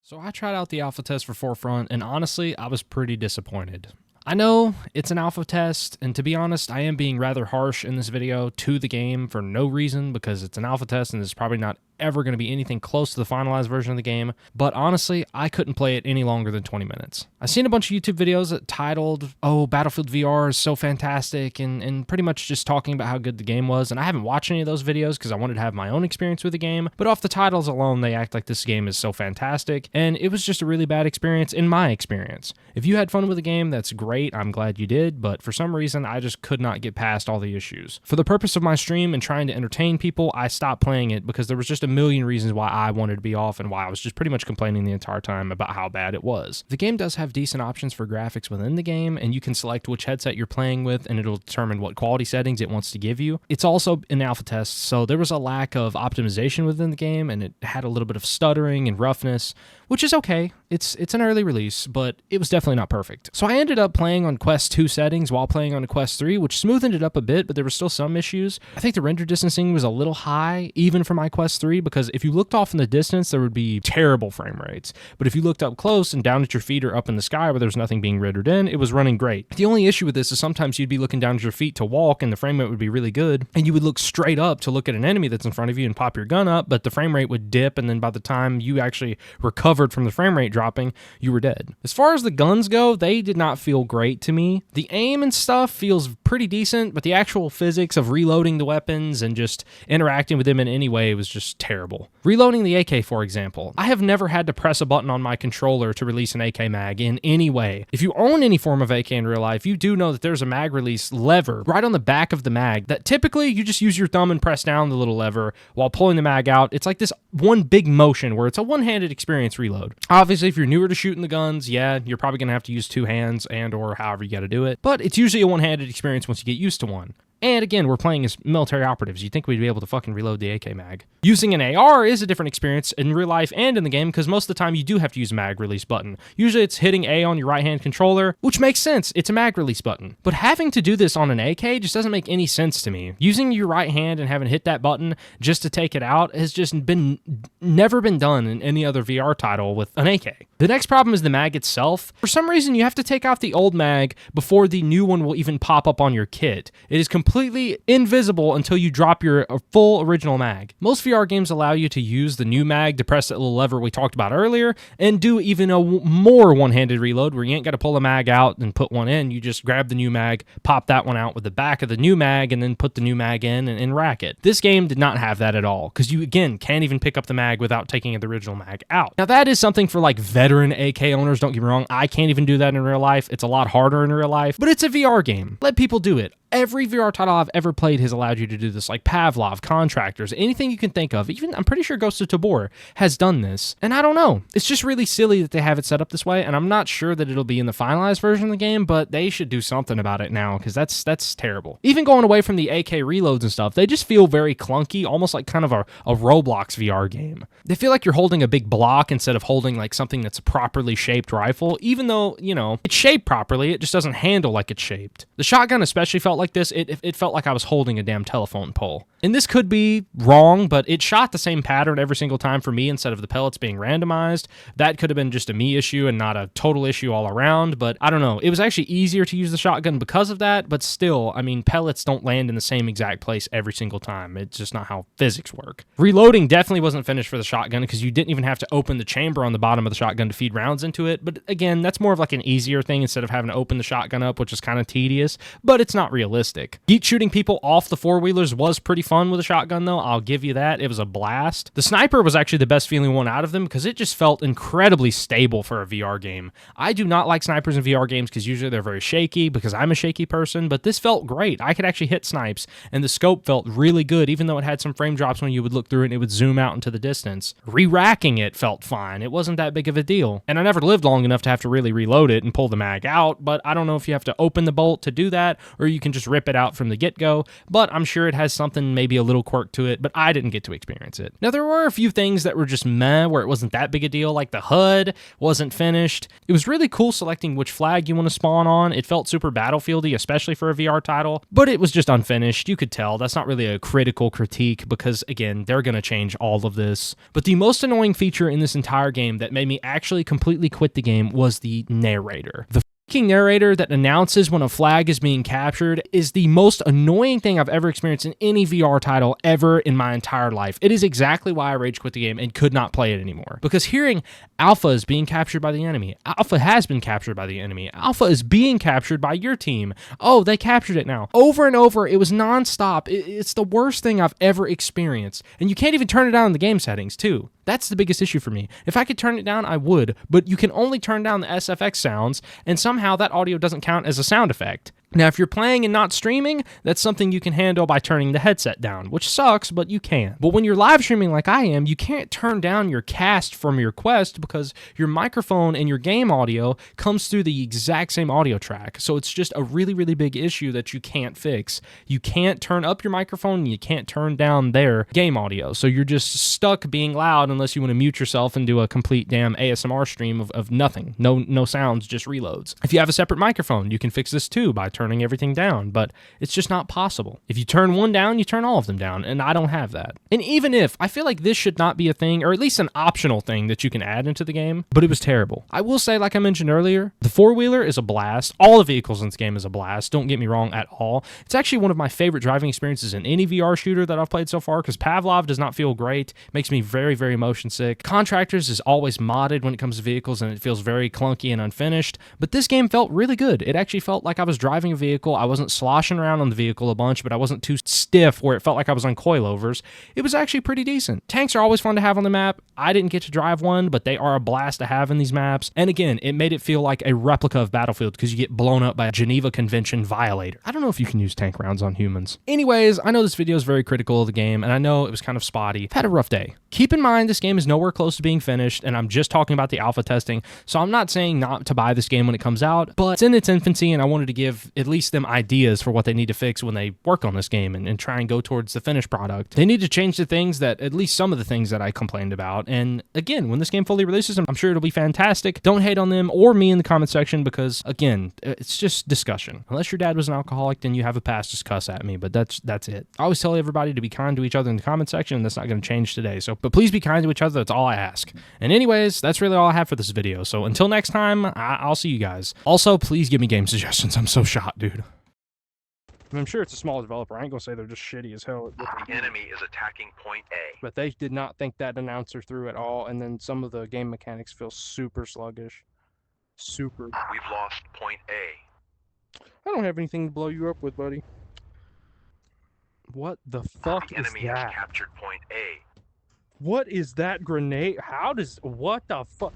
So I tried out the alpha test for Forefront, and honestly, I was pretty disappointed. I know it's an alpha test, and to be honest, I am being rather harsh in this video to the game for no reason, because it's an alpha test and it's probably not ever going to be anything close to the finalized version of the game, but honestly, I couldn't play it any longer than 20 minutes. I've seen a bunch of YouTube videos that titled, oh, Battlefield VR is so fantastic, and pretty much just talking about how good the game was, and I haven't watched any of those videos because I wanted to have my own experience with the game, but off the titles alone, they act like this game is so fantastic, and it was just a really bad experience in my experience. If you had fun with the game, that's great, I'm glad you did, but for some reason, I just could not get past all the issues. For the purpose of my stream and trying to entertain people, I stopped playing it because there was just a million reasons why I wanted to be off and why I was just pretty much complaining the entire time about how bad it was. The game does have decent options for graphics within the game, and you can select which headset you're playing with, and it'll determine what quality settings it wants to give you. It's also an alpha test, so there was a lack of optimization within the game, and it had a little bit of stuttering and roughness, which is okay. It's an early release, but it was definitely not perfect. So I ended up playing on Quest 2 settings while playing on Quest 3, which smoothed it up a bit, but there were still some issues. I think the render distancing was a little high, even for my Quest 3, because if you looked off in the distance, there would be terrible frame rates. But if you looked up close and down at your feet or up in the sky where there's nothing being rendered in, it was running great. The only issue with this is sometimes you'd be looking down at your feet to walk and the frame rate would be really good, and you would look straight up to look at an enemy that's in front of you and pop your gun up, but the frame rate would dip, and then by the time you actually recovered from the frame rate dropping, you were dead. As far as the guns go, they did not feel great to me. The aim and stuff feels pretty decent, but the actual physics of reloading the weapons and just interacting with them in any way was just terrible. Reloading the AK, for example. I have never had to press a button on my controller to release an AK mag in any way. If you own any form of AK in real life, you do know that there's a mag release lever right on the back of the mag that typically you just use your thumb and press down the little lever while pulling the mag out. It's like this one big motion where it's a one-handed experience reload. Obviously, if you're newer to shooting the guns, yeah, you're probably going to have to use two hands and or however you got to do it, but it's usually a one-handed experience once you get used to one. And again, we're playing as military operatives. You'd think we'd be able to fucking reload the AK mag. Using an AR is a different experience in real life and in the game because most of the time you do have to use a mag release button. Usually it's hitting A on your right-hand controller, which makes sense. It's a mag release button. But having to do this on an AK just doesn't make any sense to me. Using your right hand and having to hit that button just to take it out has just never been done in any other VR title with an AK. The next problem is the mag itself. For some reason, you have to take out the old mag before the new one will even pop up on your kit. It is completely invisible until you drop your full original mag. Most VR games allow you to use the new mag to press that little lever we talked about earlier and do even a more one-handed reload where you ain't got to pull a mag out and put one in. You just grab the new mag, pop that one out with the back of the new mag, and then put the new mag in and rack it. This game did not have that at all because you, again, can't even pick up the mag without taking the original mag out. Now, that is something for like veteran AK owners, don't get me wrong. I can't even do that in real life. It's a lot harder in real life, but it's a VR game. Let people do it. Every VR title I've ever played has allowed you to do this, like Pavlov, Contractors, anything you can think of. Even, I'm pretty sure Ghost of Tabor has done this. And I don't know. It's just really silly that they have it set up this way, and I'm not sure that it'll be in the finalized version of the game, but they should do something about it now, because that's terrible. Even going away from the AK reloads and stuff, they just feel very clunky, almost like kind of a Roblox VR game. They feel like you're holding a big block instead of holding like something that's a properly shaped rifle, even though, you know, it's shaped properly, it just doesn't handle like it's shaped. The shotgun especially felt like this. It felt like I was holding a damn telephone pole. And this could be wrong, but it shot the same pattern every single time for me instead of the pellets being randomized. That could have been just a me issue and not a total issue all around, but I don't know. It was actually easier to use the shotgun because of that, but still, I mean, pellets don't land in the same exact place every single time. It's just not how physics work. Reloading definitely wasn't finished for the shotgun because you didn't even have to open the chamber on the bottom of the shotgun to feed rounds into it, but again, that's more of like an easier thing instead of having to open the shotgun up, which is kind of tedious, but it's not realistic. Geek shooting people off the four-wheelers was pretty fun with a shotgun, though. I'll give you that. It was a blast. The sniper was actually the best feeling one out of them because it just felt incredibly stable for a VR game. I do not like snipers in VR games because usually they're very shaky because I'm a shaky person, but this felt great. I could actually hit snipes, and the scope felt really good, even though it had some frame drops when you would look through it and it would zoom out into the distance. Re-racking it felt fine. It wasn't that big of a deal. And I never lived long enough to have to really reload it and pull the mag out, but I don't know if you have to open the bolt to do that, or you can just just rip it out from the get-go, but I'm sure it has something, maybe a little quirk to it, but I didn't get to experience it. Now, there were a few things that were just meh, where it wasn't that big a deal, like the HUD wasn't finished. It was really cool selecting which flag you want to spawn on. It felt super Battlefieldy, especially for a VR title, but it was just unfinished. You could tell. That's not really a critical critique because, again, they're going to change all of this. But the most annoying feature in this entire game that made me actually completely quit the game was the narrator. The narrator that announces when a flag is being captured is the most annoying thing I've ever experienced in any VR title ever in my entire life. It is exactly why I rage quit the game and could not play it anymore. Because hearing Alpha is being captured by the enemy, Alpha has been captured by the enemy, Alpha is being captured by your team, oh, they captured it now. Over and over, it was nonstop. It's the worst thing I've ever experienced. And you can't even turn it down in the game settings, too. That's the biggest issue for me. If I could turn it down, I would, but you can only turn down the SFX sounds, and somehow that audio doesn't count as a sound effect. Now, if you're playing and not streaming, that's something you can handle by turning the headset down, which sucks, but you can. But when you're live streaming like I am, you can't turn down your cast from your Quest because your microphone and your game audio comes through the exact same audio track. So it's just a really, really big issue that you can't fix. You can't turn up your microphone and you can't turn down their game audio. So you're just stuck being loud unless you want to mute yourself and do a complete damn ASMR stream of nothing. No sounds, just reloads. If you have a separate microphone, you can fix this too by turning everything down, but it's just not possible. If you turn one down, you turn all of them down, and I don't have that. And even if, I feel like this should not be a thing, or at least an optional thing that you can add into the game, but it was terrible. I will say, like I mentioned earlier, the four-wheeler is a blast. All the vehicles in this game is a blast. Don't get me wrong at all. It's actually one of my favorite driving experiences in any VR shooter that I've played so far, because Pavlov does not feel great. Makes me very, very motion sick. Contractors is always modded when it comes to vehicles, and it feels very clunky and unfinished, but this game felt really good. It actually felt like I was driving a vehicle. I wasn't sloshing around on the vehicle a bunch, but I wasn't too stiff where it felt like I was on coilovers. It was actually pretty decent. Tanks are always fun to have on the map. I didn't get to drive one, but they are a blast to have in these maps. And again, it made it feel like a replica of Battlefield because you get blown up by a Geneva Convention violator. I don't know if you can use tank rounds on humans. Anyways, I know this video is very critical of the game, and I know it was kind of spotty. I've had a rough day. Keep in mind, this game is nowhere close to being finished, and I'm just talking about the alpha testing, so I'm not saying not to buy this game when it comes out, but it's in its infancy, and I wanted to give at least them ideas for what they need to fix when they work on this game and try and go towards the finished product. They need to change the things that, at least some of the things that I complained about, and again, when this game fully releases, I'm sure it'll be fantastic. Don't hate on them or me in the comment section because, again, it's just discussion. Unless your dad was an alcoholic, then you have a pass to cuss at me, but that's it. I always tell everybody to be kind to each other in the comment section, and that's not going to change today, but please be kind to each other. That's all I ask. And anyways, that's really all I have for this video. So until next time, I'll see you guys. Also, please give me game suggestions. I'm so shot, dude. I'm sure it's a small developer. I ain't gonna say they're just shitty as hell. The enemy is attacking point A. But they did not think that announcer through at all, and then some of the game mechanics feel super sluggish. Super. We've lost point A. I don't have anything to blow you up with, buddy. What the fuck the is enemy that? has captured point A. What is that grenade? What the fuck?